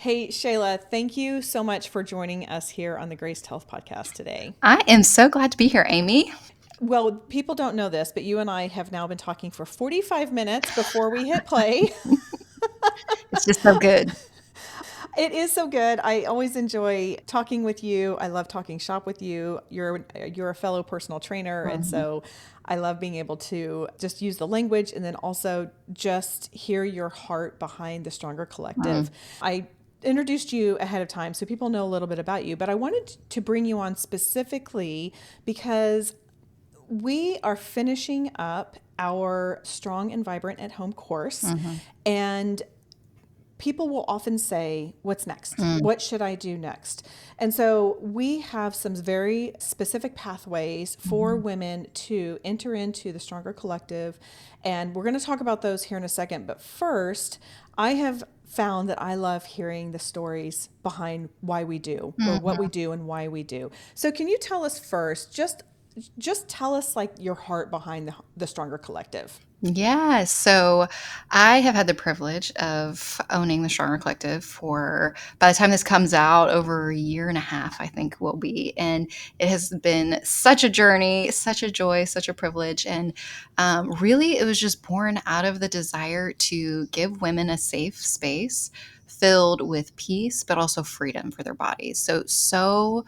Hey, Shayla, thank you so much for joining us here on the Graced Health Podcast today. I am so glad to be here, Amy. Well, people don't know this, but you and I have now been talking for 45 minutes before we hit play. It's just so good. It is so good. I always enjoy talking with you. I love talking shop with you. You're a fellow personal trainer, and Mhm. so I love being able to just use the language and then also just hear your heart behind the Stronger Collective. Mm. I introduced you ahead of time so people know a little bit about you, but I wanted to bring you on specifically because we are finishing up our Strong and Vibrant at Home course, Mhm. and people will often say, "What's next? Mm. What should I do next?" And so we have some very specific pathways for Mhm. women to enter into the Stronger Collective. And we're going to talk about those here in a second. But first, I have found that I love hearing the stories behind why we do or what we Mhm. do and why we do. So can you tell us first, just tell us like your heart behind the Stronger Collective? Yeah, so I have had the privilege of owning the Stronger Collective for, by the time this comes out, over a year and a half, I think will be. And it has been such a journey, such a joy, such a privilege. And really, it was just born out of the desire to give women a safe space filled with peace, but also freedom for their bodies. So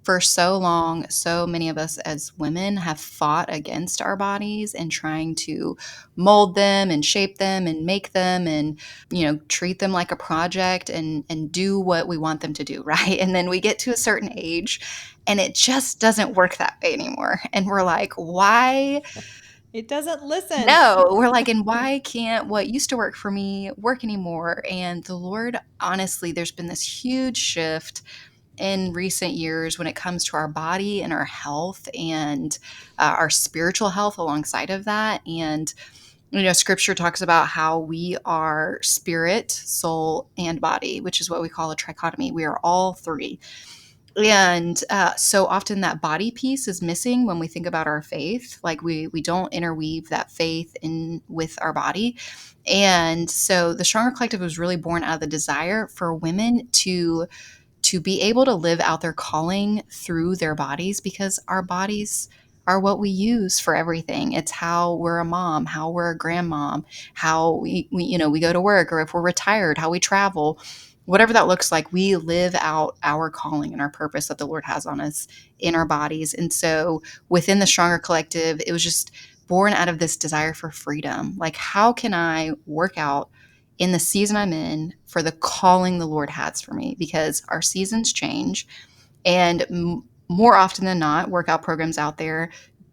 for so long, so many of us as women have fought against our bodies and trying to mold them and shape them and make them and, treat them like a project and do what we want them to do, right? And then we get to a certain age and it just doesn't work that way anymore. And we're like, why? It doesn't listen. No, we're like, and why can't what used to work for me work anymore? And the Lord, honestly, there's been this huge shift in recent years when it comes to our body and our health and our spiritual health alongside of that. And, scripture talks about how we are spirit, soul, and body, which is what we call a trichotomy. We are all three. And so often that body piece is missing when we think about our faith. Like we don't interweave that faith in with our body. And so the Stronger Collective was really born out of the desire for women to be able to live out their calling through their bodies, because our bodies are what we use for everything. It's how we're a mom, how we're a grandmom, how we go to work, or if we're retired, how we travel, whatever that looks like. We live out our calling and our purpose that the Lord has on us in our bodies. And so within the Stronger Collective, it was just born out of this desire for freedom. Like, how can I work out in the season I'm in for the calling the Lord has for me? Because our seasons change, and more often than not, workout programs out there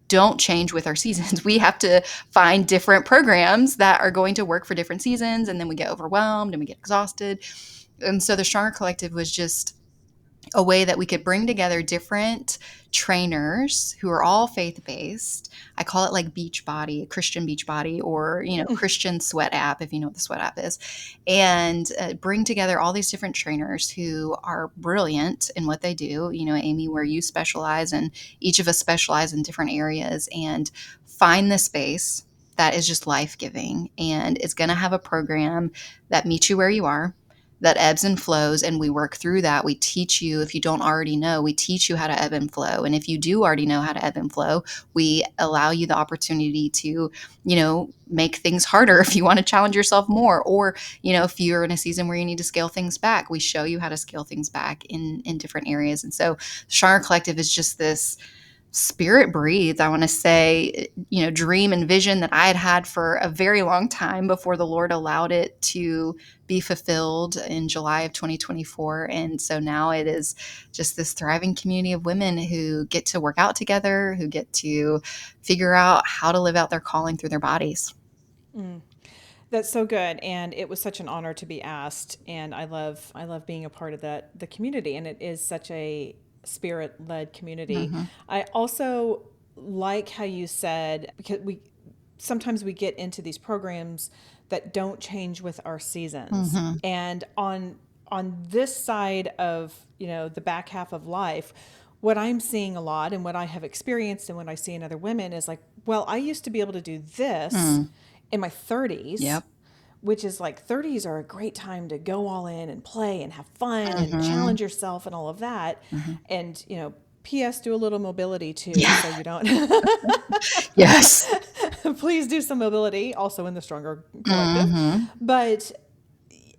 don't change with our seasons. We have to find different programs that are going to work for different seasons, and then we get overwhelmed and we get exhausted. And so the Stronger Collective was just a way that we could bring together different trainers who are all faith-based. I call it like Beachbody, Christian Beachbody, or, Christian Sweat app, if you know what the Sweat app is, and bring together all these different trainers who are brilliant in what they do. Amy, where you specialize, and each of us specialize in different areas, and find the space that is just life-giving, and it's going to have a program that meets you where you are, that ebbs and flows, and we work through that. We teach you, if you don't already know, we teach you how to ebb and flow. And if you do already know how to ebb and flow, we allow you the opportunity to, make things harder if you want to challenge yourself more, or, if you're in a season where you need to scale things back, we show you how to scale things back in different areas. And so Shire Collective is just this spirit breathed, I want to say, dream and vision that I had had for a very long time before the Lord allowed it to be fulfilled in July of 2024. And so now it is just this thriving community of women who get to work out together, who get to figure out how to live out their calling through their bodies. Mm. That's so good, and it was such an honor to be asked. And I love being a part of the community, and it is such a spirit led community. Hmm. I also like how you said, because we sometimes we get into these programs that don't change with our seasons, Hmm. and on this side of the back half of life, what I'm seeing a lot and what I have experienced and what I see in other women is like, well, I used to be able to do this Mm. in my 30s Yep. which is like 30s are a great time to go all in and play and have fun and Mhm. challenge yourself and all of that. Mhm. And, PS, do a little mobility too, Yeah. so you don't. Yes. Please do some mobility, also in the Stronger Collective. Mhm. But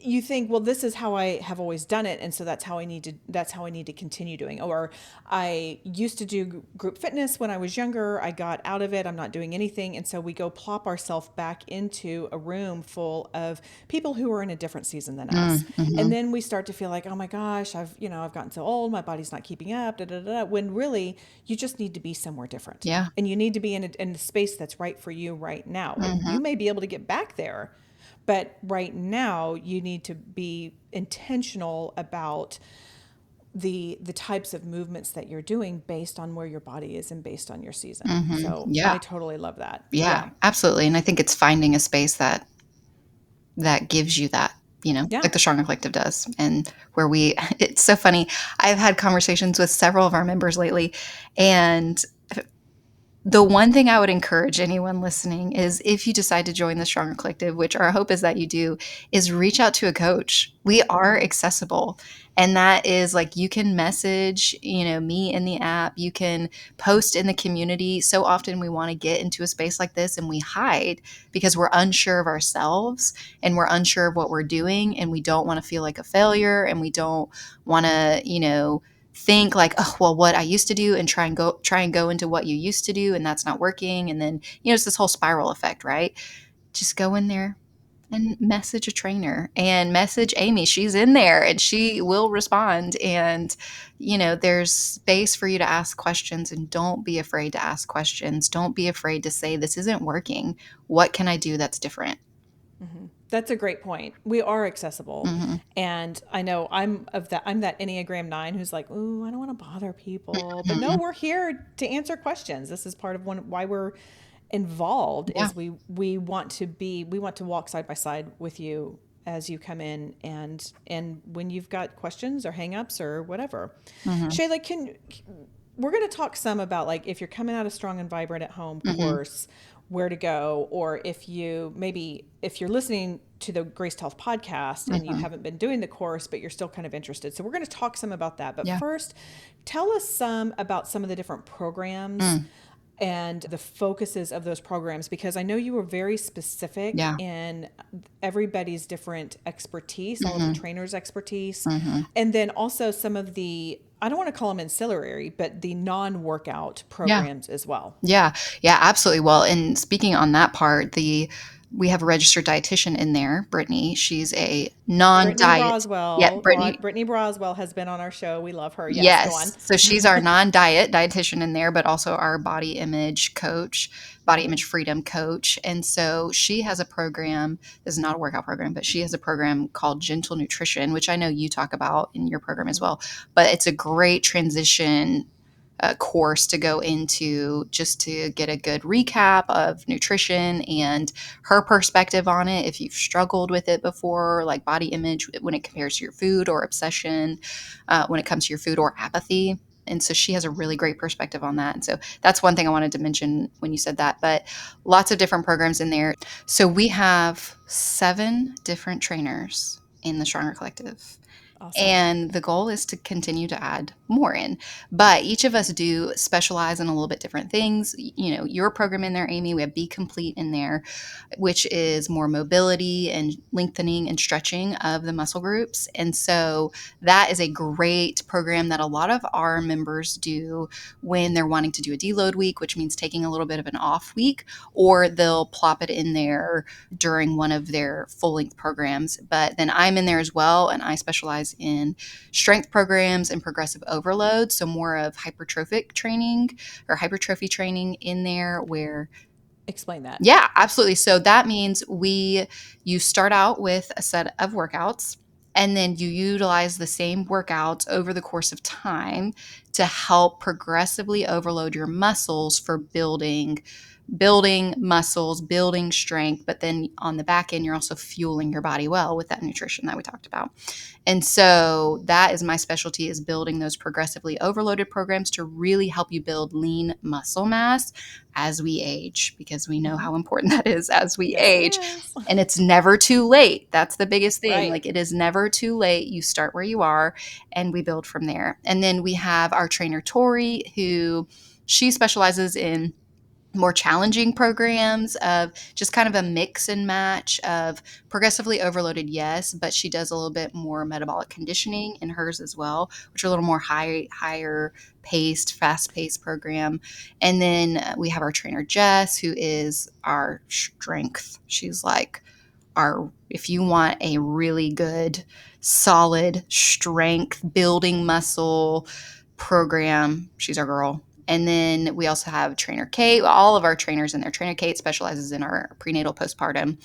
you think, well, this is how I have always done it, and so that's how I need to continue doing. Or I used to do group fitness when I was younger. I got out of it. I'm not doing anything, and so we go plop ourselves back into a room full of people who are in a different season than us, and Mhm. then we start to feel like, oh my gosh, I've gotten so old, my body's not keeping up. Da, da, da, da. When really you just need to be somewhere different, Yeah. and you need to be in a space that's right for you right now. And you Mhm. may be able to get back there, but right now, you need to be intentional about the types of movements that you're doing based on where your body is and based on your season. Mhm. So Yeah. I totally love that. Yeah, Yeah. absolutely, and I think it's finding a space that gives you that, Yeah. like the Stronger Collective does, and where we it's so funny. I've had conversations with several of our members lately, and the one thing I would encourage anyone listening is if you decide to join the Stronger Collective, which our hope is that you do, is reach out to a coach. We are accessible. And that is like you can message, me in the app, you can post in the community. So often we want to get into a space like this and we hide because we're unsure of ourselves and we're unsure of what we're doing and we don't want to feel like a failure and we don't want to, think like, oh well, what I used to do, and try and go into what you used to do, and that's not working, and then it's this whole spiral effect, right? Just go in there and message a trainer and message Amy. She's in there and she will respond, and there's space for you to ask questions, and don't be afraid to ask questions. Don't be afraid to say, this isn't working. What can I do that's different? That's a great point. We are accessible. Hmm. And I know I'm that Enneagram 9 who's like, "Ooh, I don't want to bother people." But no, Hmm. we're here to answer questions. This is part of why we're involved Yeah. is we want to walk side by side with you as you come in, and when you've got questions or hangups or whatever. Hmm. Shayla, we're going to talk some about, like, if you're coming out of Strong and Vibrant at Home Hmm. course, where to go, or if you're listening to the Grace Health podcast and you Hmm. haven't been doing the course but you're still kind of interested. So we're going to talk some about that. But Yeah. first, tell us some about some of the different programs Mm. and the focuses of those programs, because I know you were very specific Yeah. in everybody's different expertise, all of the Hmm. trainers' expertise, Hmm. and then also some of the, I don't want to call them ancillary, but the non-workout Yeah. programs as well. Yeah, yeah, absolutely. Well, and speaking on that part, we have a registered dietitian in there, Brittany. She's a Brittany non-diet. Yeah, Broswell, Brittany. Brittany Broswell has been on our show. We love her. Yes, go on. Yes. So she's our non-diet dietitian in there, but also our body image coach, body image freedom coach. And so she has a program. This is not a workout program, but she has a program called Gentle Nutrition, which I know you talk about in your program as well. But it's a great transition course to go into just to get a good recap of nutrition and her perspective on it. If you've struggled with it before, like body image when it compares to your food, or obsession when it comes to your food, or apathy. And so she has a really great perspective on that. And so that's one thing I wanted to mention when you said that. But lots of different programs in there. So we have 7 different trainers in the Stronger Collective. Awesome. And the goal is to continue to add more in. But each of us do specialize in a little bit different things. Your program in there, Amy, we have Be Complete in there, which is more mobility and lengthening and stretching of the muscle groups. And so that is a great program that a lot of our members do when they're wanting to do a deload week, which means taking a little bit of an off week, or they'll plop it in there during one of their full length programs. But then I'm in there as well, and I specialize in strength programs and progressive overload. So more of hypertrophic training or hypertrophy training in there where Explain that. yeah, absolutely. So that means you start out with a set of workouts and then you utilize the same workouts over the course of time to help progressively overload your muscles for building building muscles, building strength, but then on the back end, you're also fueling your body well with that nutrition that we talked about. And so that is my specialty, is building those progressively overloaded programs to really help you build lean muscle mass as we age, because we know Mhm. how important that is as we Yes, it age. is. And it's never too late. That's the biggest thing. Right. Like, it is never too late. You start where you are and we build from there. And then we have our trainer, Tori, who she specializes in more challenging programs of just kind of a mix and match of progressively overloaded, yes, but she does a little bit more metabolic conditioning in hers as well, which are a little more higher paced, fast paced program. And then we have our trainer Jess, who is our strength. She's like our, if you want a really good, solid strength building muscle program, she's our girl. And then we also have trainer Kate. All of our trainers in there. Trainer Kate specializes in our prenatal postpartum.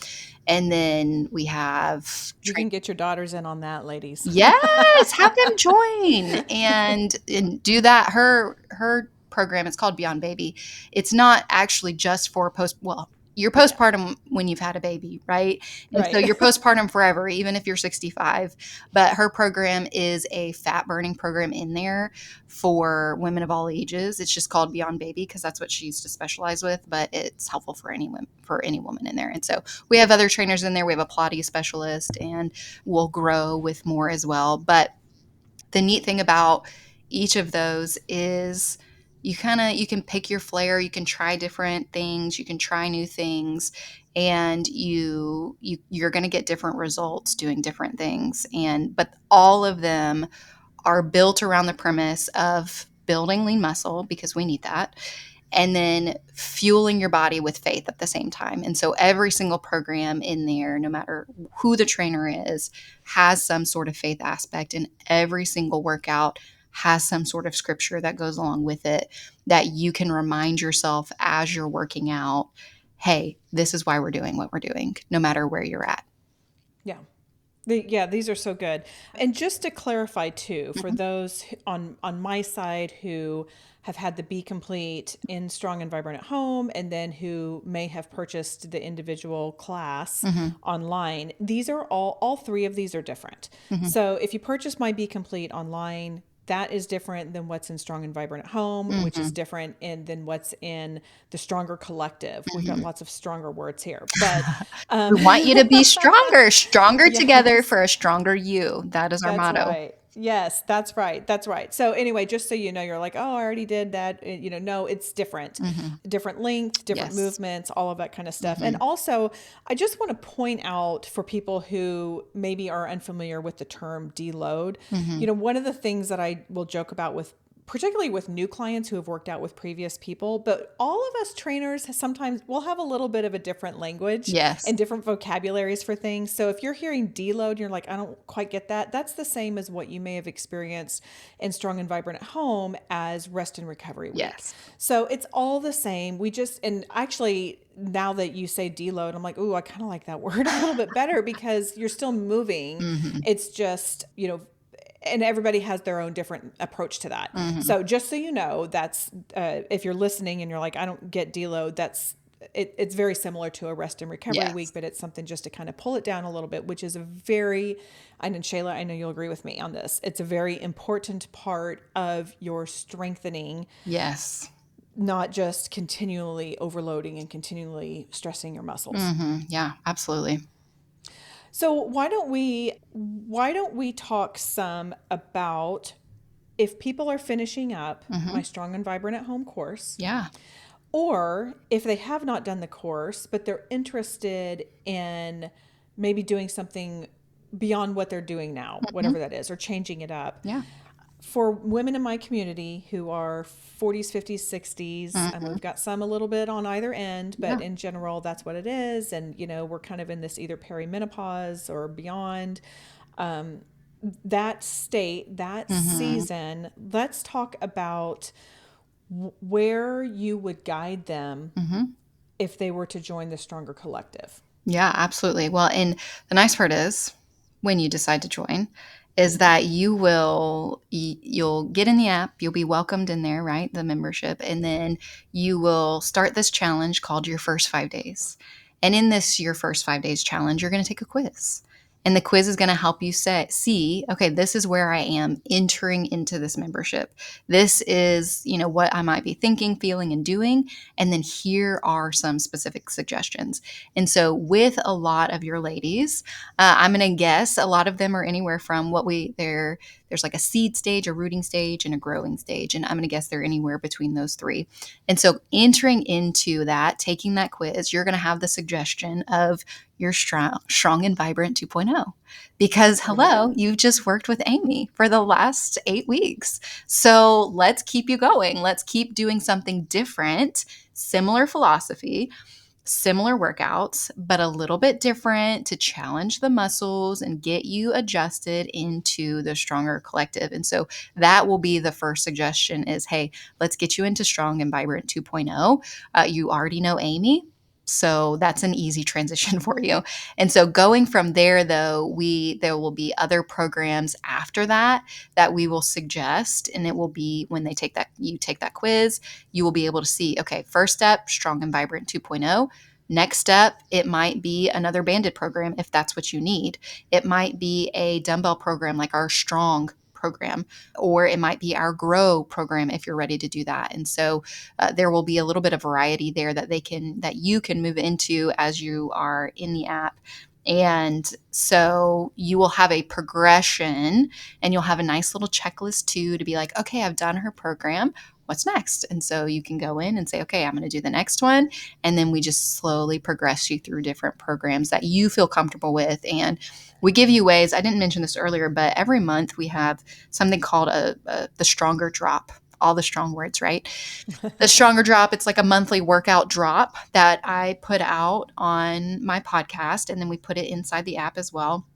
And then we have You can get your daughters in on that, ladies. yes, have them join and do that. Her program, it's called Beyond Baby. It's not actually just for you're Yeah. postpartum when you've had a baby, right? And so Right. you're postpartum forever, even if you're 65. But her program is a fat burning program in there for women of all ages. It's just called Beyond Baby because that's what she used to specialize with, but it's helpful for any woman in there. And so we have other trainers in there. We have a Pilates specialist, and we'll grow with more as well. But the neat thing about each of those is you can pick your flair, you can try different things, you can try new things, and you're going to get different results doing different things. And but all of them are built around the premise of building lean muscle, because we need that, and then fueling your body with faith at the same time. And so every single program in there, no matter who the trainer is, has some sort of faith aspect, and every single workout has some sort of scripture that goes along with it that you can remind yourself as you're working out, hey, this is why we're doing what we're doing, no matter where you're at. Yeah. Yeah, these are so good. And just to clarify too, for Mhm. those on my side who have had the Be Complete in Strong and Vibrant at Home, and then who may have purchased the individual class Mhm. online, these are all three of these are different. Mhm. So if you purchase my Be Complete online, that is different than what's in Strong and Vibrant at Home, which is Mhm. different than what's in the Stronger Collective. We've got Mhm. lots of stronger words here, but We want you to be stronger, stronger together yes. for a stronger you. That is our That's motto. right. Yes, that's right. That's right. So anyway, just so you know, you're like, oh, I already did that. No, it's different, Mhm. different length, different Yes. movements, all of that kind of stuff. And Mhm. also, I just want to point out for people who maybe are unfamiliar with the term deload, Mhm. one of the things that I will joke about with particularly with new clients who have worked out with previous people, but all of us trainers sometimes will have a little bit of a different language Yes. and different vocabularies for things. So if you're hearing deload and you're like, I don't quite get that, that's the same as what you may have experienced in Strong and Vibrant at Home as Rest and Recovery Week. Yes. So it's all the same. And actually, now that you say deload, I'm like, ooh, I kind of like that word a little bit better because you're still moving. Mhm. It's just, and everybody has their own different approach to that. Mhm. So just so you know, that's if you're listening and you're like, I don't get deload, it's very similar to a rest and recovery week, Yes. but it's something just to kind of pull it down a little bit, which is and Shayla, I know you'll agree with me on this. It's a very important part of your strengthening, Yes. not just continually overloading and continually stressing your muscles. Yeah, absolutely. So why don't we talk some about if people are finishing up my Mhm. Strong and Vibrant at Home course, Yeah. or if they have not done the course, but they're interested in maybe doing something beyond what they're doing now, Mhm. whatever that is, or changing it up. Yeah. For women in my community who are 40s, 50s, 60s, and Mhm. we've got some a little bit on either end, but Yeah. in general, that's what it is. And, we're kind of in this either perimenopause or beyond. Um, that state, that Mhm. season, let's talk about where you would guide them Mhm. if they were to join the Stronger Collective. Yeah, absolutely. Well, and the nice part is when you decide to join is that you'll get in the app, you'll be welcomed in there, right? The membership, and then you will start this challenge called your first 5 days. And in this your first 5 days challenge, you're going to take a quiz. And the quiz is going to help you see, okay, this is where I am entering into this membership. This is, what I might be thinking, feeling, and doing. And then here are some specific suggestions. And so with a lot of your ladies, I'm going to guess a lot of them are anywhere from there's like a seed stage, a rooting stage, and a growing stage. And I'm going to guess they're anywhere between those three. And so entering into that, taking that quiz, you're going to have the suggestion of your strong and vibrant 2.0. Because hello, you've just worked with Amy for the last 8 weeks. So let's keep you going. Let's keep doing something different, similar philosophy, similar workouts, but a little bit different to challenge the muscles and get you adjusted into the stronger collective. And so that will be the first suggestion is, hey, let's get you into strong and vibrant 2.0. You already know Amy. So that's an easy transition for you. And so going from there, though, there will be other programs after that we will suggest, and it will be when you take that quiz, you will be able to see, okay, first step, strong and vibrant 2.0. Next step, it might be another banded program if that's what you need. It might be a dumbbell program like our strong program, or it might be our grow program if you're ready to do that. And so there will be a little bit of variety there that you can move into as you are in the app. And so you will have a progression, and you'll have a nice little checklist too to be like, okay, I've done her program. What's next? And so you can go in and say, okay, I'm going to do the next one. And then we just slowly progress you through different programs that you feel comfortable with. And we give you ways. I didn't mention this earlier, but every month we have something called the Stronger Drop. All the strong words, right? The Stronger Drop, it's like a monthly workout drop that I put out on my podcast, and then we put it inside the app as well,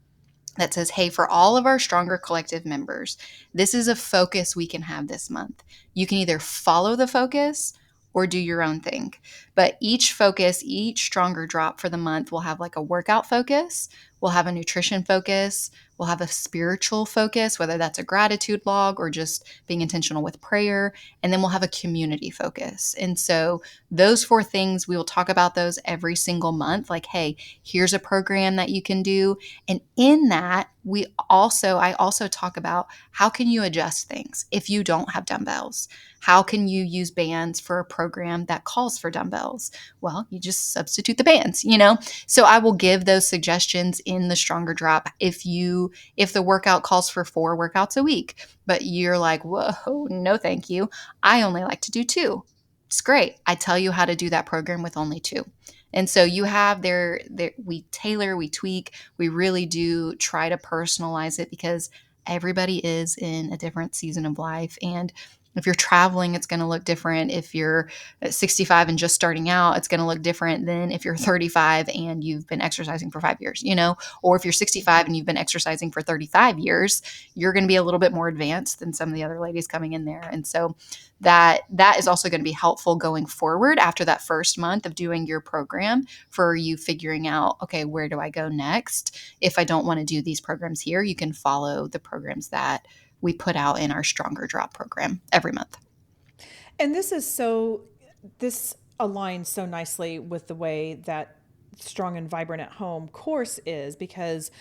that says, hey, for all of our Stronger Collective members, this is a focus we can have this month. You can either follow the focus or do your own thing. But each Stronger Drop for the month will have like a workout focus, we'll have a nutrition focus, we'll have a spiritual focus, whether that's a gratitude log or just being intentional with prayer, and then we'll have a community focus. And so those 4 things, we will talk about those every single month. Like, hey, here's a program that you can do. And in that, I also talk about how can you adjust things if you don't have dumbbells? How can you use bands for a program that calls for dumbbells? Well, you just substitute the bands. So I will give those suggestions in the Stronger Drop. If the workout calls for 4 workouts a week, but you're like, whoa, no, thank you. I only like to do 2. It's great. I tell you how to do that program with only 2. And so you have we tailor, we tweak, we really do try to personalize it because everybody is in a different season of life. And if you're traveling, it's going to look different. If you're 65 and just starting out, it's going to look different than if you're 35 and you've been exercising for 5 years, or if you're 65 and you've been exercising for 35 years, you're going to be a little bit more advanced than some of the other ladies coming in there. And so that is also going to be helpful going forward after that first month of doing your program for you figuring out, okay, where do I go next? If I don't want to do these programs here, you can follow the programs that we put out in our Stronger Drop program every month. And this aligns so nicely with the way that Strong and Vibrant at Home course is, because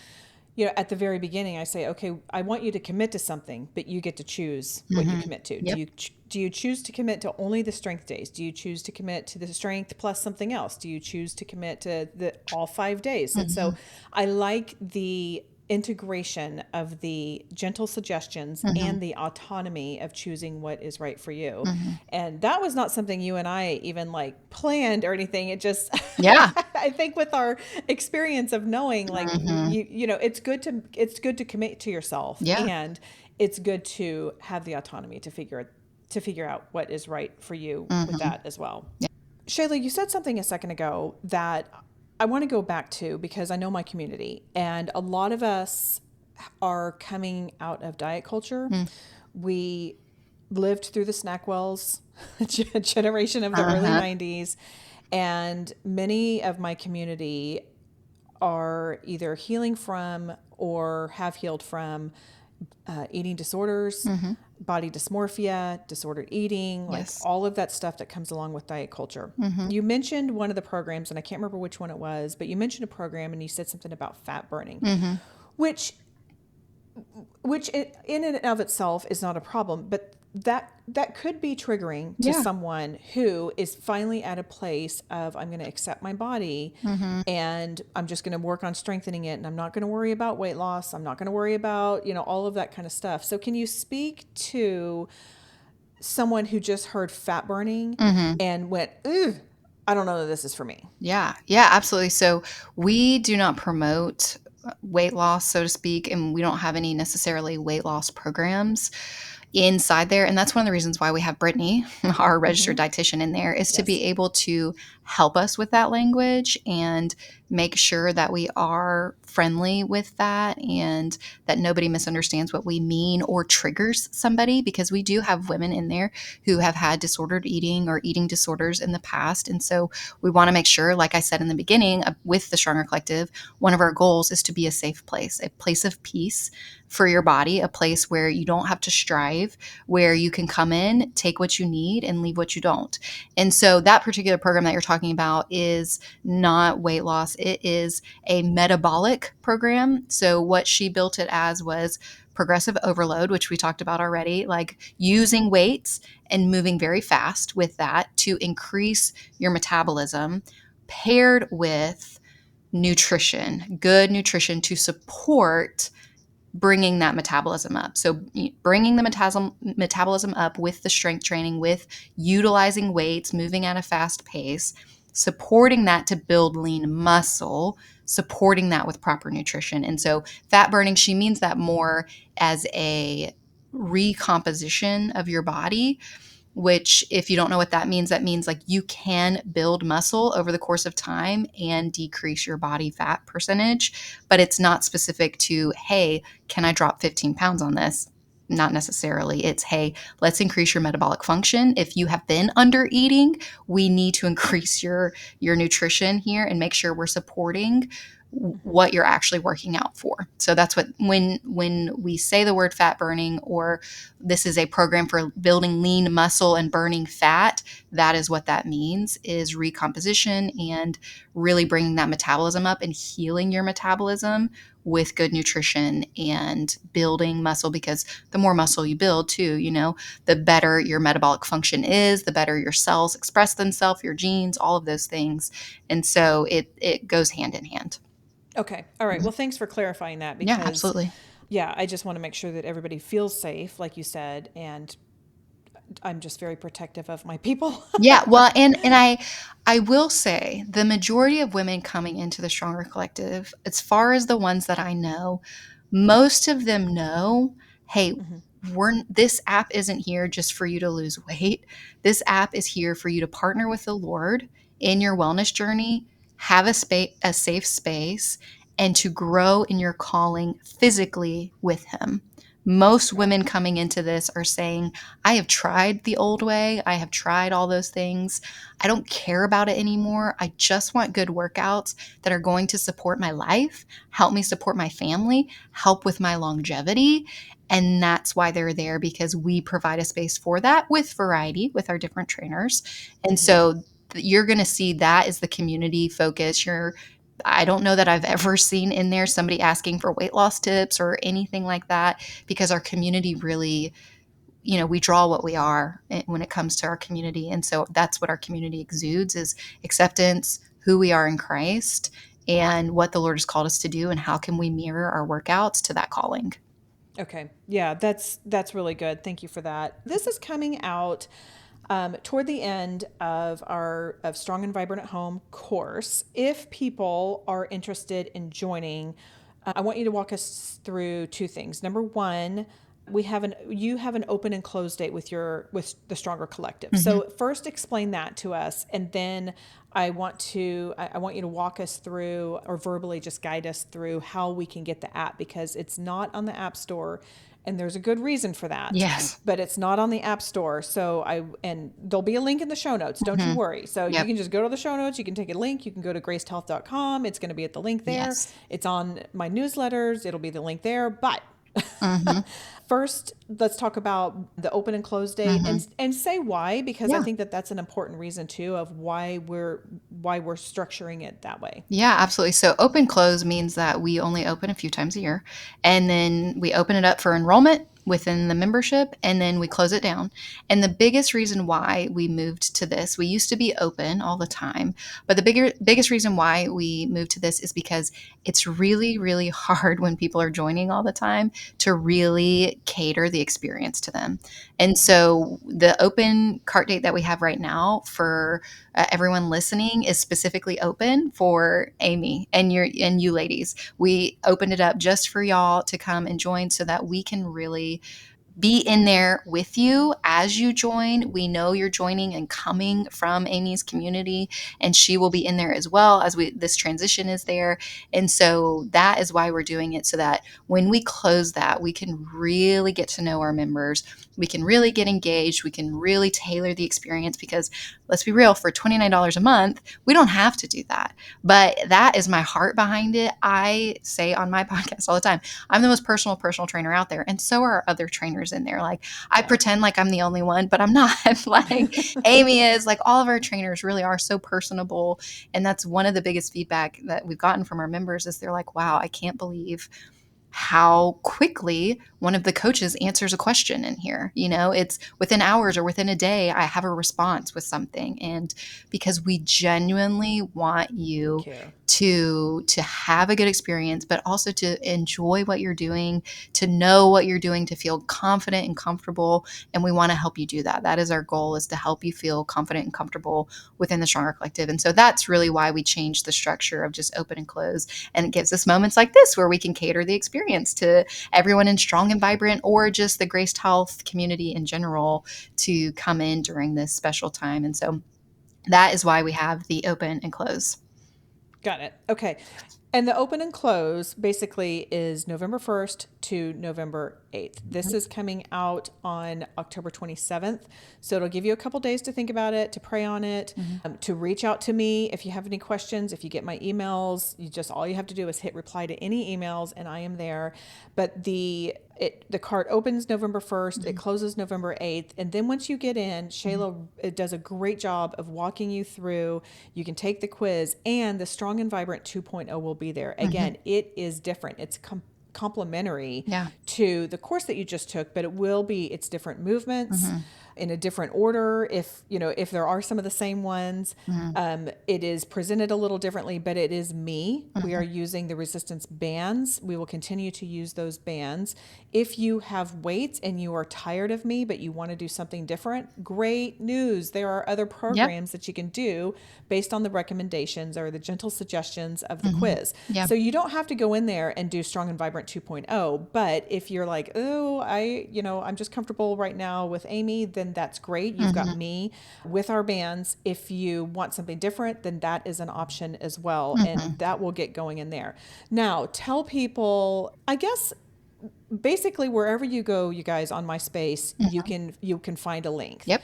at the very beginning I say, okay, I want you to commit to something, but you get to choose what you commit to. Yep. Do you choose to commit to only the strength days? Do you choose to commit to the strength plus something else? Do you choose to commit to all 5 days? And so I like the integration of the gentle suggestions and the autonomy of choosing what is right for you. And that was not something you and I even like planned or anything. It just, Yeah. I think with our experience of knowing, like, it's good to commit to yourself, Yeah. and it's good to have the autonomy to figure out what is right for you with that as well. Yeah. Shaela, you said something a second ago that I want to go back to, because I know my community, and a lot of us are coming out of diet culture. We lived through the Snackwells generation of the early 90s, and many of my community are either healing from or have healed from eating disorders, Mm-hmm. body dysmorphia, disordered eating, like Yes. all of that stuff that comes along with diet culture. Mm-hmm. You mentioned one of the programs, and I can't remember which one it was, but you mentioned a program and you said something about fat burning, Mm-hmm. which in and of itself is not a problem, but that could be triggering to Yeah. someone who is finally at a place of, I'm going to accept my body Mm-hmm. and I'm just going to work on strengthening it, and I'm not going to worry about weight loss. I'm not going to worry about, all of that kind of stuff. So can you speak to someone who just heard fat burning Mm-hmm. and went, "Ugh, I don't know that this is for me." Yeah, yeah, absolutely. So we do not promote weight loss, so to speak, and we don't have any necessarily weight loss programs inside there. And that's one of the reasons why we have Brittany, our registered Mm-hmm. dietitian, in there, is to be Yes. able to help us with that language and make sure that we are friendly with that and that nobody misunderstands what we mean or triggers somebody, because we do have women in there who have had disordered eating or eating disorders in the past. And so we want to make sure, like I said in the beginning, with the Stronger Collective, one of our goals is to be a safe place, a place of peace for your body, a place where you don't have to strive, where you can come in, take what you need, and leave what you don't. And so that particular program that you're talking about is not weight loss, it is a metabolic program. So what she built it as was progressive overload, which we talked about already, like using weights and moving very fast with that to increase your metabolism, paired with nutrition, good nutrition to support bringing that metabolism up. So bringing the metabolism up with the strength training, with utilizing weights, moving at a fast pace, supporting that to build lean muscle, supporting that with proper nutrition. And so fat burning, she means that more as a recomposition of your body, which, if you don't know what that means like you can build muscle over the course of time and decrease your body fat percentage, but it's not specific to, hey, can I drop 15 pounds on this? Not necessarily. It's, hey, let's increase your metabolic function. If you have been under eating, we need to increase your nutrition here and make sure we're supporting Mm-hmm. what you're actually working out for. So that's what, when we say the word fat burning, or this is a program for building lean muscle and burning fat, that is what that means, is recomposition and really bringing that metabolism up and healing your metabolism with good nutrition and building muscle, because the more muscle you build too, the better your metabolic function is, the better your cells express themselves, your genes, all of those things. And so it goes hand in hand. Okay. All right. Mhm. Well, thanks for clarifying that Yeah, because, absolutely. yeah, I just want to make sure that everybody feels safe, like you said, and I'm just very protective of my people. Yeah, well, and I will say the majority of women coming into the Stronger Collective, as far as the ones that I know, most of them know, hey, Mm-hmm. this app isn't here just for you to lose weight. This app is here for you to partner with the Lord in your wellness journey, have a safe space, and to grow in your calling physically with Him. Most Right. women coming into this are saying, I have tried the old way. I have tried all those things. I don't care about it anymore. I just want good workouts that are going to support my life, help me support my family, help with my longevity. And that's why they're there, because we provide a space for that with variety with our different trainers. And Mm-hmm. so you're going to see that is the community focus. I don't know that I've ever seen in there somebody asking for weight loss tips or anything like that, because our community really, we draw what we are when it comes to our community. And so that's what our community exudes, is acceptance, who we are in Christ, and what the Lord has called us to do, and how can we mirror our workouts to that calling. Okay. Yeah, that's really good. Thank you for that. This is coming out toward the end of our of Strong and Vibrant at Home course. If people are interested in joining, I want you to walk us through two things. Number one, you have an open and close date with the Stronger Collective. Mhm. So first explain that to us, and then I want you to walk us through, or verbally just guide us through, how we can get the app, because it's not on the App Store, and there's a good reason for that, Yes. but it's not on the App Store. And there'll be a link in the show notes. Don't you Mhm. worry. So you Yep. can just go to the show notes. You can take a link. You can go to gracedhealth.com. It's going to be at the link there. Yes. It's on my newsletters. It'll be the link there. But Mm-hmm. First, let's talk about the open and close date Mm-hmm. and say why, because I Yeah. think that that's an important reason too of why we're structuring it that way. Yeah, absolutely. So open close means that we only open a few times a year, and then we open it up for enrollment within the membership, and then we close it down. And the biggest reason why we moved to this, we used to be open all the time, but the biggest reason why we moved to this is because it's really, really hard when people are joining all the time to really cater the experience to them. And so the open cart date that we have right now for everyone listening is specifically open for Amy and you ladies. We opened it up just for y'all to come and join so that we can really be in there with you as you join. We know you're joining and coming from Amy's community, and she will be in there as well as we this transition is there. And so that is why we're doing it, so that when we close that, we can really get to know our members. We can really get engaged. We can really tailor the experience because let's be real, for $29 a month, we don't have to do that. But that is my heart behind it. I say on my podcast all the time, I'm the most personal trainer out there. And so are other trainers in there. Like I Yeah. pretend like I'm the only one, but I'm not. Like Amy is, like all of our trainers really are so personable. And that's one of the biggest feedback that we've gotten from our members is they're like, wow, I can't believe how quickly one of the coaches answers a question in here. You know, it's within hours or within a day, I have a response with something. And because we genuinely want We you care. to have a good experience, but also to enjoy what you're doing, to know what you're doing, to feel confident and comfortable. And we want to help you do that. That is our goal, is to help you feel confident and comfortable within the Stronger Collective. And so that's really why we changed the structure of just open and close. And it gives us moments like this where we can cater the experience to everyone in Strong and Vibrant, or just the Graced Health community in general, to come in during this special time. And so that is why we have the open and close. Got it. Okay. And the open and close basically is November 1st to November 8th. This is coming out on October 27th. So it'll give you a couple days to think about it, to pray on it, Mm-hmm. to reach out to me if you have any questions. If you get my emails, all you have to do is hit reply to any emails and I am there. But the cart opens November 1st, it Mm-hmm. closes November 8th. And then once you get in, Shaela does a great job of walking you through. You can take the quiz, and the Strong and Vibrant 2.0 will be there. Mm-hmm. Again, it is different. It's complementary Yeah. to the course that you just took, but it's different movements Mm-hmm. in a different order. If there are some of the same ones, Mm-hmm. it is presented a little differently, but it is me. We Mm-hmm. are using the resistance bands. We will continue to use those bands. If you have weights and you are tired of me, but you want to do something different, great news. There are other Yep. programs that you can do based on the recommendations or the gentle suggestions of the Mm-hmm. quiz. Yeah. So you don't have to go in there and do Strong and Vibrant 2.0, but if you're like, "Oh, I'm just comfortable right now with Amy," then that's great. You've got Mm-hmm. me with our bands. If you want something different, then that is an option as well, Mm-hmm. and that will get going in there. Now, tell people, I guess basically wherever you go, you guys, on my space, Mm-hmm. you can find a link. Yep.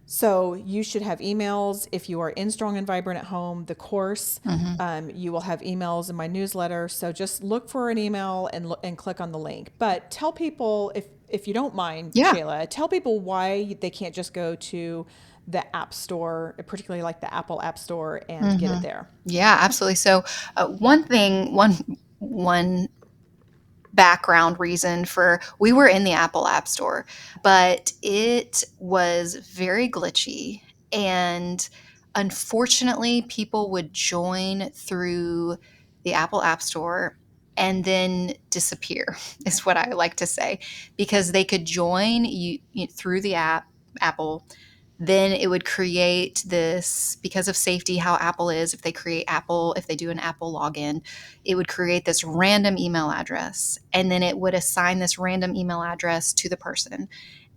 So you should have emails if you are in Strong and Vibrant at Home, the course. Mm-hmm. You will have emails in my newsletter. So just look for an email and click on the link. But tell people, if you don't mind, Yeah. Shayla, tell people why they can't just go to the App Store, particularly like the Apple App Store, and get Mm-hmm. it there. Yeah, absolutely. So one background reason for, we were in the Apple App Store, but it was very glitchy. And unfortunately, people would join through the Apple App Store and then disappear, is what I like to say, because they could join you through the Apple. Then it would create this, because of safety, how Apple is, if they do an Apple login, it would create this random email address, and then it would assign this random email address to the person.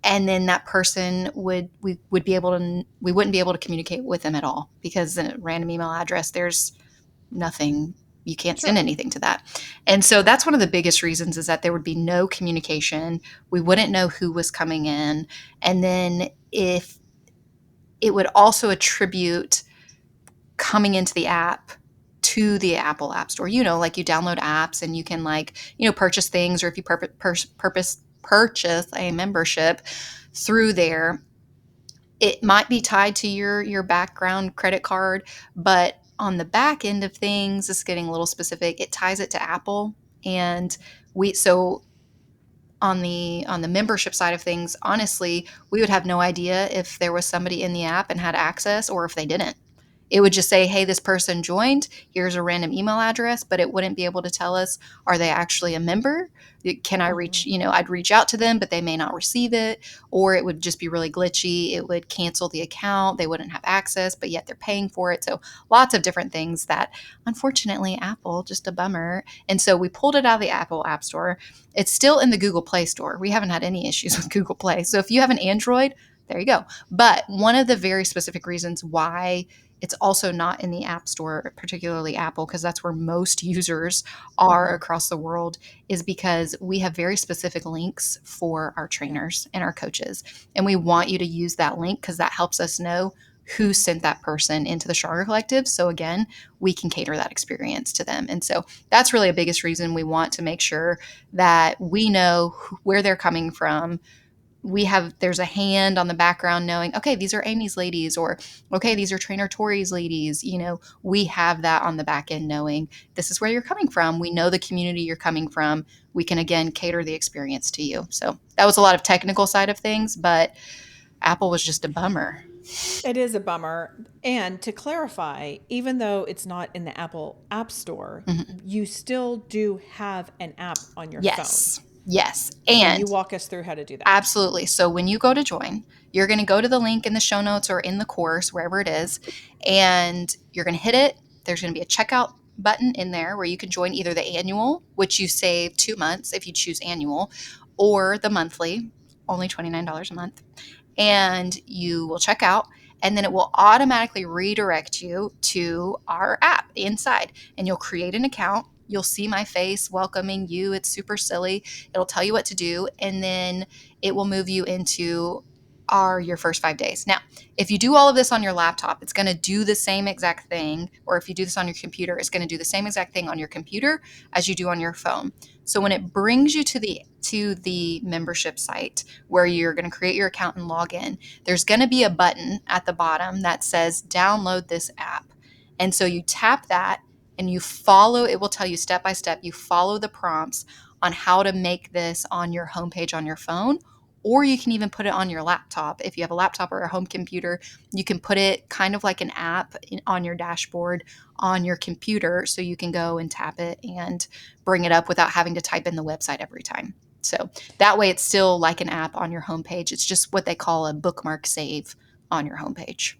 And then that person we wouldn't be able to communicate with them at all, because a random email address, there's nothing, you can't send Sure. anything to that. And so that's one of the biggest reasons, is that there would be no communication. We wouldn't know who was coming in. And then if it would also attribute coming into the app to the Apple App Store. You know, like you download apps and you can like, you know, purchase things, or if you purchase a membership through there, it might be tied to your background credit card, but on the back end of things, it's getting a little specific. It ties it to Apple, and so on the membership side of things, honestly, we would have no idea if there was somebody in the app and had access or if they didn't. It would just say, hey, this person joined. Here's a random email address, but it wouldn't be able to tell us, are they actually a member? Can I reach, I'd reach out to them, but they may not receive it, or it would just be really glitchy. It would cancel the account. They wouldn't have access, but yet they're paying for it. So lots of different things that, unfortunately, Apple, just a bummer. And so we pulled it out of the Apple App Store. It's still in the Google Play Store. We haven't had any issues with Google Play. So if you have an Android, there you go. But one of the very specific reasons why it's also not in the App Store, particularly Apple, because that's where most users are across the world, is because we have very specific links for our trainers and our coaches. And we want you to use that link because that helps us know who sent that person into the Stronger Collective. So again, we can cater that experience to them. And so that's really a biggest reason we want to make sure that we know where they're coming from. There's a hand on the background knowing, okay, these are Amy's ladies, or okay, these are Trainer Tori's ladies. We have that on the back end knowing this is where you're coming from. We know the community you're coming from. We can, again, cater the experience to you. So that was a lot of technical side of things, but Apple was just a bummer. It is a bummer. And to clarify, even though it's not in the Apple App Store, you still do have an app on your phone. Yes. Can you walk us through how to do that? Absolutely. So when you go to join, you're going to go to the link in the show notes or in the course, wherever it is, and you're going to hit it. There's going to be a checkout button in there where you can join either the annual, which you save 2 months if you choose annual, or the monthly, only $29 a month. And you will check out, and then it will automatically redirect you to our app inside, and you'll create an account. You'll see my face welcoming you. It's super silly. It'll tell you what to do, and then it will move you into your first 5 days. Now, if you do all of this on your laptop, it's going to do the same exact thing. Or if you do this on your computer, it's going to do the same exact thing on your computer as you do on your phone. So when it brings you to the membership site where you're going to create your account and log in, there's going to be a button at the bottom that says download this app. And so you tap that and you follow, it will tell you step by step, you follow the prompts on how to make this on your homepage on your phone, or you can even put it on your laptop. If you have a laptop or a home computer, you can put it kind of like an app on your dashboard on your computer, so you can go and tap it and bring it up without having to type in the website every time. So that way it's still like an app on your homepage. It's just what they call a bookmark save on your homepage.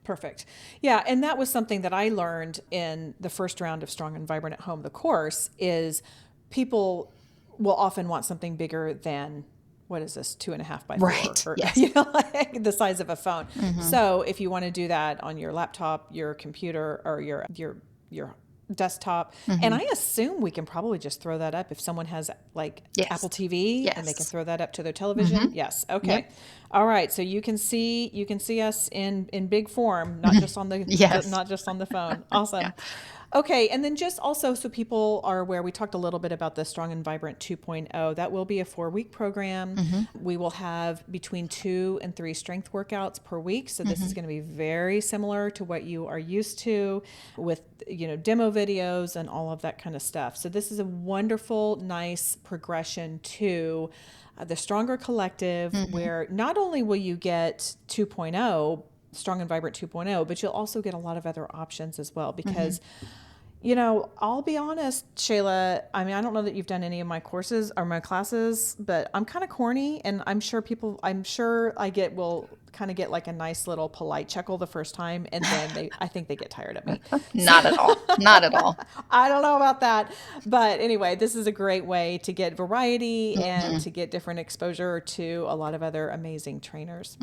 Perfect. Yeah, and that was something that I learned in the first round of Strong and Vibrant at Home, the course, is people will often want something bigger than, what is this, 2.5 by 4, Right. or Yes. like the size of a phone. So if you want to do that on your laptop, your computer, or your desktop, and I assume we can probably just throw that up if someone has like Yes. Apple TV, Yes. and they can throw that up to their television. Yes. Okay. Yep. All right. So you can see us in big form, not just on the Yes. not just on the phone. Awesome. Okay, and then just also so people are aware, we talked a little bit about the Strong and Vibrant 2.0. That will be a 4-week program. We will have between 2 and 3 strength workouts per week. So this is going to be very similar to what you are used to with, demo videos and all of that kind of stuff. So this is a wonderful, nice progression to the Stronger Collective, where not only will you get 2.0, Strong and Vibrant 2.0, but you'll also get a lot of other options as well, because I'll be honest, Shaela, I mean, I don't know that you've done any of my courses or my classes, but I'm kind of corny, and I'm sure will kind of get like a nice little polite chuckle the first time, and then I think they get tired of me. Not at all. Not at all. I don't know about that. But anyway, this is a great way to get variety and to get different exposure to a lot of other amazing trainers.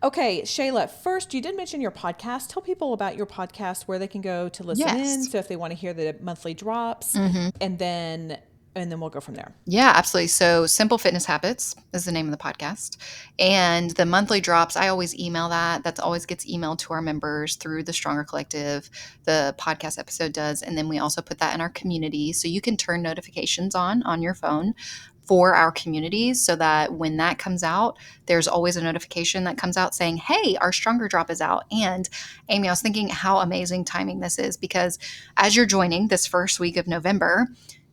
Okay, Shaela, first, you did mention your podcast. Tell people about your podcast, where they can go to listen in. So if they want to hear the monthly drops, and then and then we'll go from there. Yeah, absolutely. So, Simple Fitness Habits is the name of the podcast. And the monthly drops, I always email that. That always gets emailed to our members through the Stronger Collective. The podcast episode does. And then we also put that in our community. So, you can turn notifications on your phone for our communities so that when that comes out, there's always a notification that comes out saying, hey, our Stronger drop is out. And Amy, I was thinking how amazing timing this is because as you're joining this first week of November,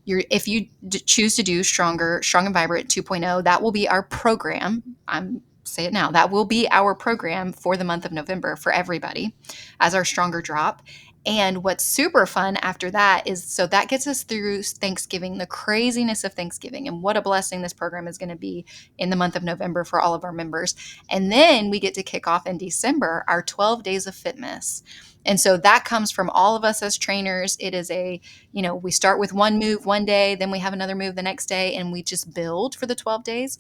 if you choose to do Strong and Vibrant 2.0, that will be our program. I'm say it now. That will be our program for the month of November for everybody as our Stronger drop. And what's super fun after that is so that gets us through Thanksgiving, the craziness of Thanksgiving, and what a blessing this program is going to be in the month of November for all of our members. And then we get to kick off in December our 12 days of fitness. And so that comes from all of us as trainers. It is we start with one move one day, then we have another move the next day, and we just build for the 12 days.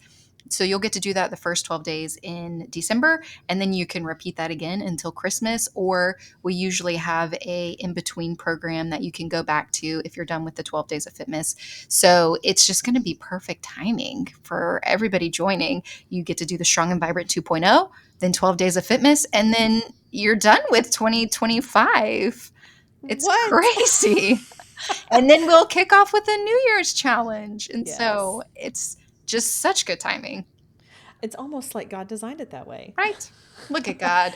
So you'll get to do that the first 12 days in December, and then you can repeat that again until Christmas, or we usually have a in-between program that you can go back to if you're done with the 12 days of fitness. So it's just going to be perfect timing for everybody joining. You get to do the Strong and Vibrant 2.0, then 12 days of fitness, and then you're done with 2025. It's What? crazy. And then we'll kick off with a New Year's challenge. And so Yes. it's just such good timing, It's almost like God designed it that way. right? Look at God.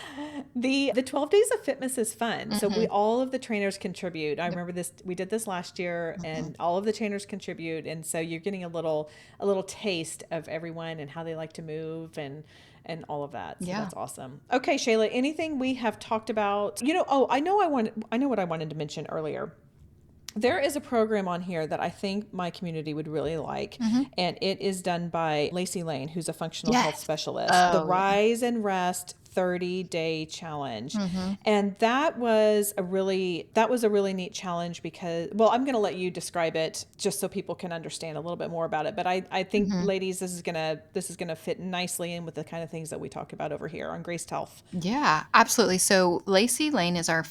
The 12 days of fitness is fun. So we Hmm. all of the trainers contribute. I Yep. remember this, we did this last year, Hmm. and all of the trainers contribute, and so you're getting a little taste of everyone and how they like to move and all of that. So Yeah. that's awesome. Okay, Shayla, anything we have talked about? I know what I wanted to mention earlier. There is a program on here that I think my community would really like, Hmm. and it is done by Lacey Lane, who's a functional health Yes. specialist. The Oh, yeah. Rise and Rest 30-day challenge. Hmm. And that was a really neat challenge because, well, I'm going to let you describe it just so people can understand a little bit more about it. But I think, Hmm. ladies, this is gonna fit nicely in with the kind of things that we talk about over here on Graced Health. Yeah, absolutely. So Lacey Lane is our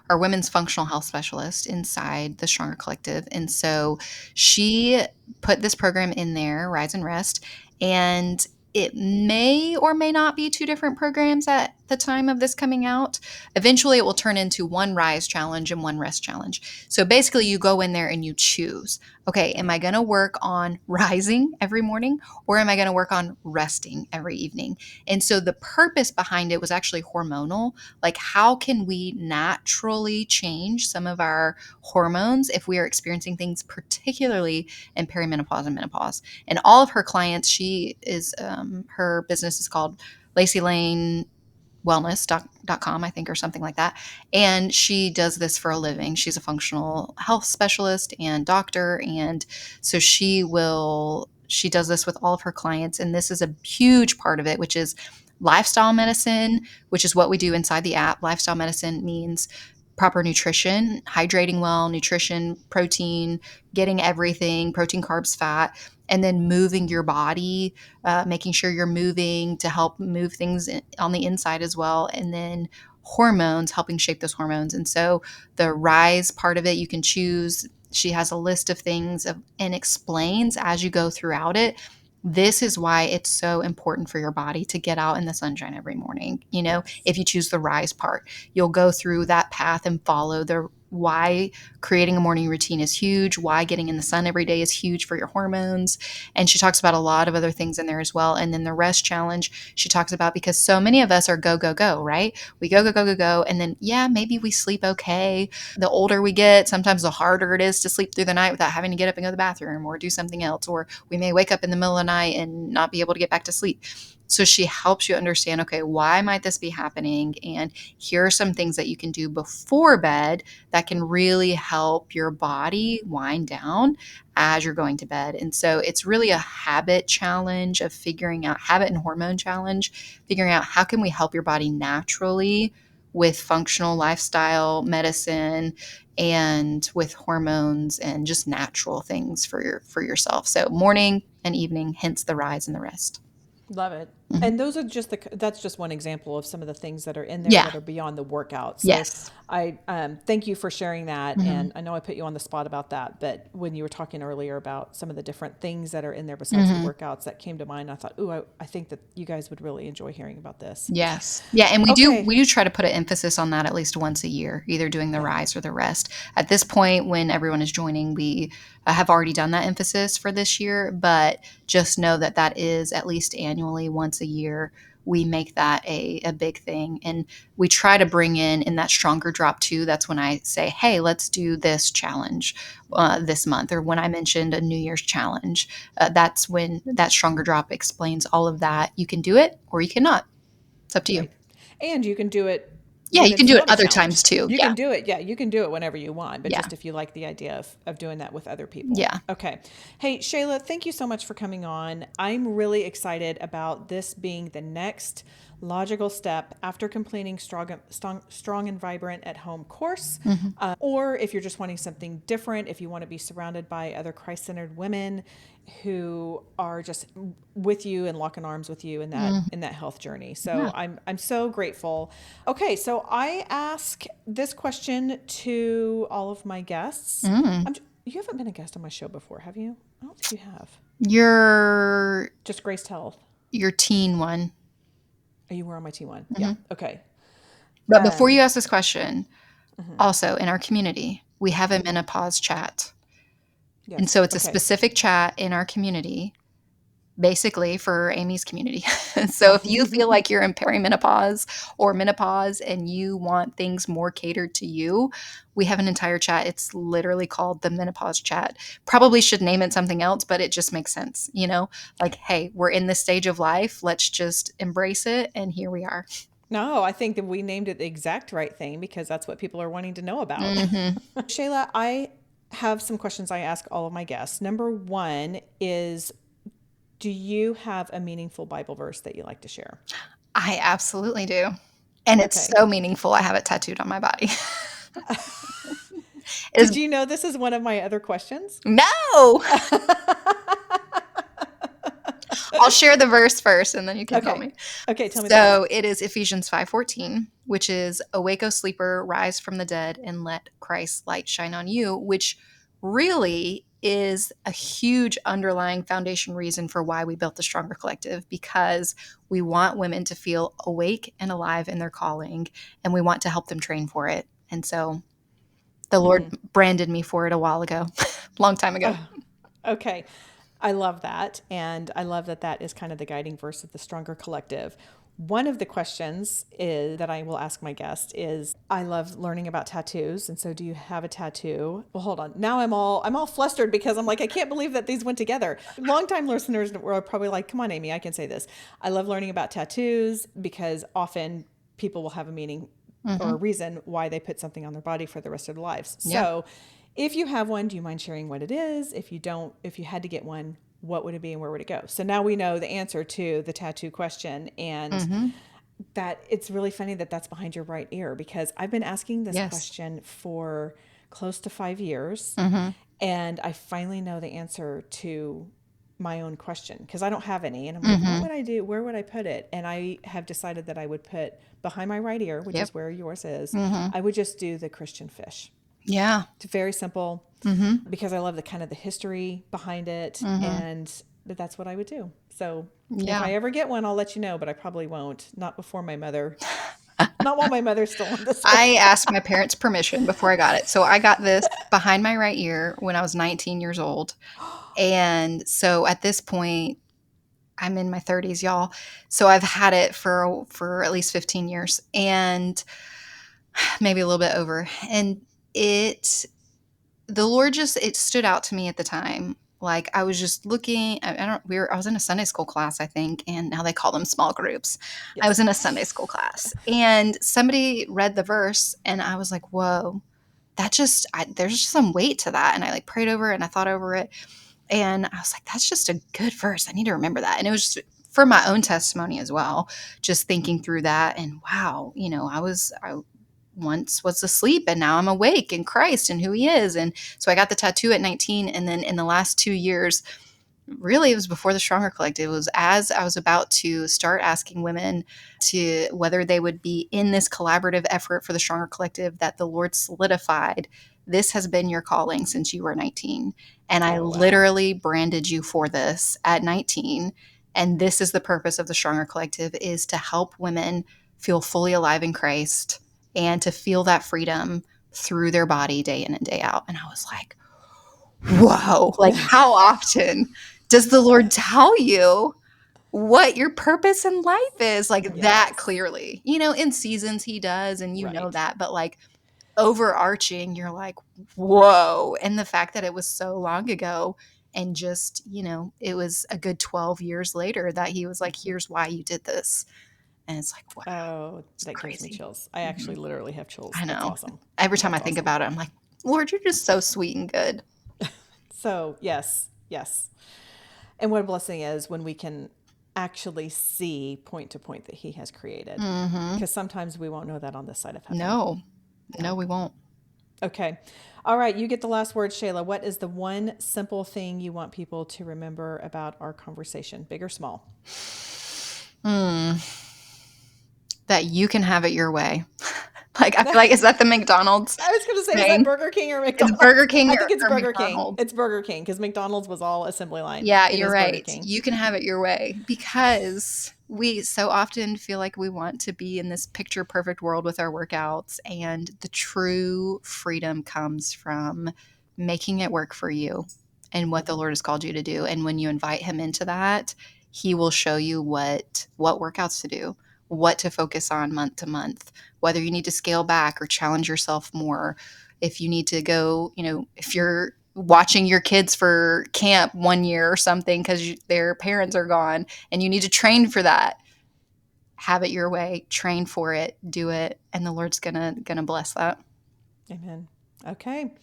women's functional health specialist inside the Stronger Collective. And so she put this program in there, Rise and Rest, and it may or may not be two different programs at the time of this coming out. Eventually it will turn into one Rise challenge and one Rest challenge. So basically you go in there and you choose, okay, am Right. I going to work on rising every morning or am I going to work on resting every evening? And so the purpose behind it was actually hormonal. Like, how can we naturally change some of our hormones if we are experiencing things, particularly in perimenopause and menopause? And all of her clients, her business is called Lacey Lane wellness.com, I think, or something like that. And she does this for a living. She's a functional health specialist and doctor. And so she does this with all of her clients. And this is a huge part of it, which is lifestyle medicine, which is what we do inside the app. Lifestyle medicine means proper nutrition, hydrating well, nutrition, protein, getting everything, protein, carbs, fat, and then moving your body, making sure you're moving to help move things on the inside as well. And then hormones, helping shape those hormones. And so the rise part of it, you can choose. She has a list of things and explains as you go throughout it. This is why it's so important for your body to get out in the sunshine every morning. Yes. If you choose the rise part, you'll go through that path and follow the why creating a morning routine is huge, why getting in the sun every day is huge for your hormones. And she talks about a lot of other things in there as well. And then the rest challenge, she talks about because so many of us are go, go, go, right? We go, go, go, go, go. And then, yeah, maybe we sleep okay. The older we get, sometimes the harder it is to sleep through the night without having to get up and go to the bathroom or do something else. Or we may wake up in the middle of the night and not be able to get back to sleep. So she helps you understand, okay, why might this be happening? And here are some things that you can do before bed that can really help your body wind down as you're going to bed. And so it's really a habit challenge of figuring out habit and hormone challenge, figuring out how can we help your body naturally with functional lifestyle medicine and with hormones and just natural things for yourself. So morning and evening, hence the rise and the rest. Love it. And those are just that's just one example of some of the things that are in there Yeah. that are beyond the workout. So Yes. I thank you for sharing that. Hmm. And I know I put you on the spot about that, but when you were talking earlier about some of the different things that are in there besides the Hmm. workouts, that came to mind. I thought, ooh, I think that you guys would really enjoy hearing about this. Yes. Yeah, and we do Okay. we do try to put an emphasis on that at least once a year, either doing the Yeah. rise or the rest. At this point, when everyone is joining, we have already done that emphasis for this year, but just know that that is at least annually, once a year. We make that a big thing, and we try to bring in that stronger drop too. That's when I say, "Hey, let's do this challenge this month," or when I mentioned a New Year's challenge. That's when that stronger drop explains all of that. You can do it, or you cannot. It's up to you. Right. And you can do it Yeah, when you can it's do it not a other challenge. times too. You Yeah. can do it. Yeah, you can do it whenever you want, but Yeah. just if you like the idea of doing that with other people. Yeah. Okay. Hey, Shayla, thank you so much for coming on. I'm really excited about this being the next logical step after completing strong and vibrant at home course. Hmm. Or if you're just wanting something different, if you want to be surrounded by other Christ centered women who are just with you and locking arms with you Hmm. in that health journey. Yeah. So I'm so grateful. Okay, so I ask this question to all of my guests. Mm. You haven't been a guest on my show before, have you? I don't think you have. Your Just Graced Health. your teen one. Oh, you were on my T1. Yeah. Hmm. Okay. But before Um, you ask this question, also in our community, we have a menopause chat. And yes. so it's a Okay. specific chat in our community, basically for Amy's community. So if you feel like you're in perimenopause or menopause and you want things more catered to you, we have an entire chat. It's literally called the menopause chat. Probably should name it something else, but it just makes sense, you know? Like, hey, we're in this stage of life. Let's just embrace it. And here we are. No, I think that we named it the exact right thing because that's what people are wanting to know about. Hmm. Shayla, I have some questions I ask all of my guests. Number one is, do you have a meaningful Bible verse that you like to share? I absolutely do. And it's Okay. so meaningful. I have it tattooed on my body. It is Did you know this is one of my other questions? no. I'll share the verse first and then you can tell Okay. me. Okay, tell me the verse. So it is Ephesians 5:14, which is awake, O sleeper, rise from the dead and let Christ's light shine on you, which really is a huge underlying foundation reason for why we built the Stronger Collective, because we want women to feel awake and alive in their calling and we want to help them train for it. And so the Lord branded me for it a while ago, long time ago. Okay. I love that. And I love that that is kind of the guiding verse of the Stronger Collective. One of the questions is that I will ask my guest is, I love learning about tattoos. And so do you have a tattoo? Well, hold on. Now I'm all flustered because I'm like, I can't believe that these went together. Longtime listeners were probably like, come on, Amy, I can say this. I love learning about tattoos because often people will have a meaning or a Hmm. reason why they put something on their body for the rest of their lives. Yeah. So if you have one, do you mind sharing what it is? If you don't, if you had to get one, what would it be and where would it go? So now we know the answer to the tattoo question. And Hmm. that it's really funny that that's behind your right ear because I've been asking this Yes. question for close to 5 years. Hmm. And I finally know the answer to my own question because I don't have any. And I'm like, what Hmm. would I do? Where would I put it? And I have decided that I would put behind my right ear, which Yep. is where yours is, Hmm. I would just do the Christian fish. Yeah. It's very simple Hmm. because I love the kind of the history behind it, Hmm. and that's what I would do. So if Yeah. I ever get one, I'll let you know, but I probably won't. Not before my mother, not while my mother's still on this I earth. asked my parents' permission before I got it. So I got this behind my right ear when I was 19 years old. And so at this point, I'm in my 30s, y'all. So I've had it for at least 15 years and maybe a little bit over. And it the Lord just it stood out to me at the time. Like I was just looking, I don't I was in a Sunday school class, I think, and now they call them small groups. I was Yes. in a Sunday school class and somebody read the verse and I was like, whoa, there's just some weight to that. And I like prayed over it and I thought over it. And I was like, that's just a good verse. I need to remember that. And it was just for my own testimony as well, just thinking through that. And wow, I once was asleep and now I'm awake in Christ and who he is. And so I got the tattoo at 19. And then in the last 2 years, really, it was before the Stronger Collective. It was as I was about to start asking women to whether they would be in this collaborative effort for the Stronger Collective that the Lord solidified. This has been your calling since you were 19. And I Oh, wow. literally branded you for this at 19. And this is the purpose of the Stronger Collective, is to help women feel fully alive in Christ and to feel that freedom through their body day in and day out. And I was like, whoa, like how often does the Lord tell you what your purpose in life is? Like that Yes. clearly, you know, in seasons he does, and you know Right. that, but like overarching, you're like, whoa. And the fact that it was so long ago, and just, you know, it was a good 12 years later that he was like, here's why you did this. And it's like, wow, Oh, it's that gives me crazy. chills. I Mhm. actually literally have chills. I That's know. awesome. Every time I That's think awesome. about it, I'm like, Lord, you're just so sweet and good. So, yes, yes. And what a blessing is when we can actually see point to point that He has created. Hmm. Because sometimes we won't know that on this side of heaven. No, Yeah. no, we won't. Okay. All right. You get the last word, Shayla. What is the one simple thing you want people to remember about our conversation, big or small? Mm, that you can have it your way. Like, I feel like, is I that the McDonald's was going to say, is that saying? Burger King or Is it Burger McDonald's? King I think it's or Burger King. McDonald's? It's Burger King because McDonald's was all assembly line. Yeah, It you're is Burger right. King. You can have it your way, because we so often feel like we want to be in this picture perfect world with our workouts, and the true freedom comes from making it work for you and what the Lord has called you to do. And when you invite him into that, he will show you what workouts to do, what to focus on month to month, whether you need to scale back or challenge yourself more. If you need to go, you know, if you're watching your kids for camp one year or something because their parents are gone and you need to train for that, have it your way, train for it, do it, and the Lord's gonna bless that. Amen. Okay.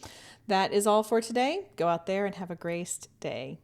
That is all for today. Go out there and have a graced day.